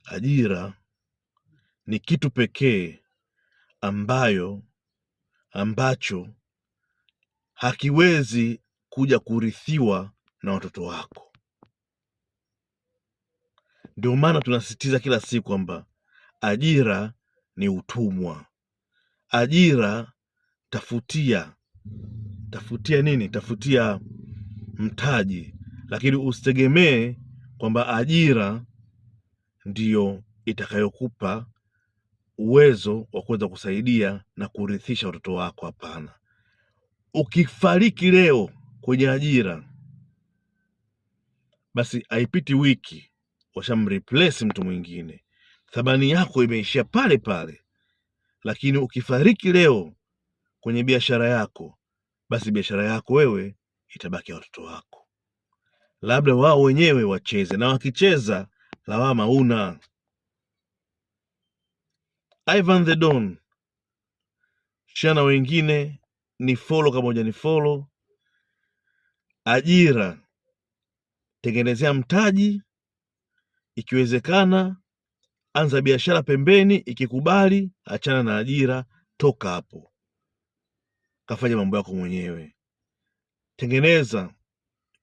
Ajira ni kitu pekee ambacho hakiwezi kuja kurithiwa na watoto wako. Ndio maana tunasisitiza kila siku kwamba ajira ni utumwa. Ajira tafutia nini? Tafutia mtaji, lakini usitegemee kwamba ajira ndiyo itakayokupa uwezo wa kuweza kusaidia na kurithisha watoto wako. Hapana. Ukifariki leo kwenye ajira, basi haipiti wiki washamreplace mtu mwingine, thamani yako imeishia pale pale. Lakini ukifariki leo kwenye biashara yako, basi biashara yako wewe itabaki watoto wako, labda wao wenyewe wacheze, na wakicheza lawama una. Ivan the Don, shana wengine ni follow kama moja, ni follow. Ajira, tengenezea mtaji, ikiwezekana anza biashara pembeni, ikikubali achana na ajira, toka hapo kafanya mambo yako mwenyewe. Tengeneza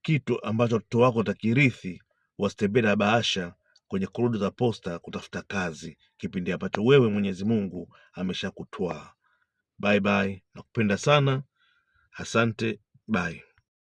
kitu ambacho watoto wako watakirithi, wasitembee na bahasha kwenye korodi za posta kutafuta kazi, kipindi ambacho wewe Mwenyezi Mungu ameshakutwaa. Bye bye, nakupenda sana, asante, bye.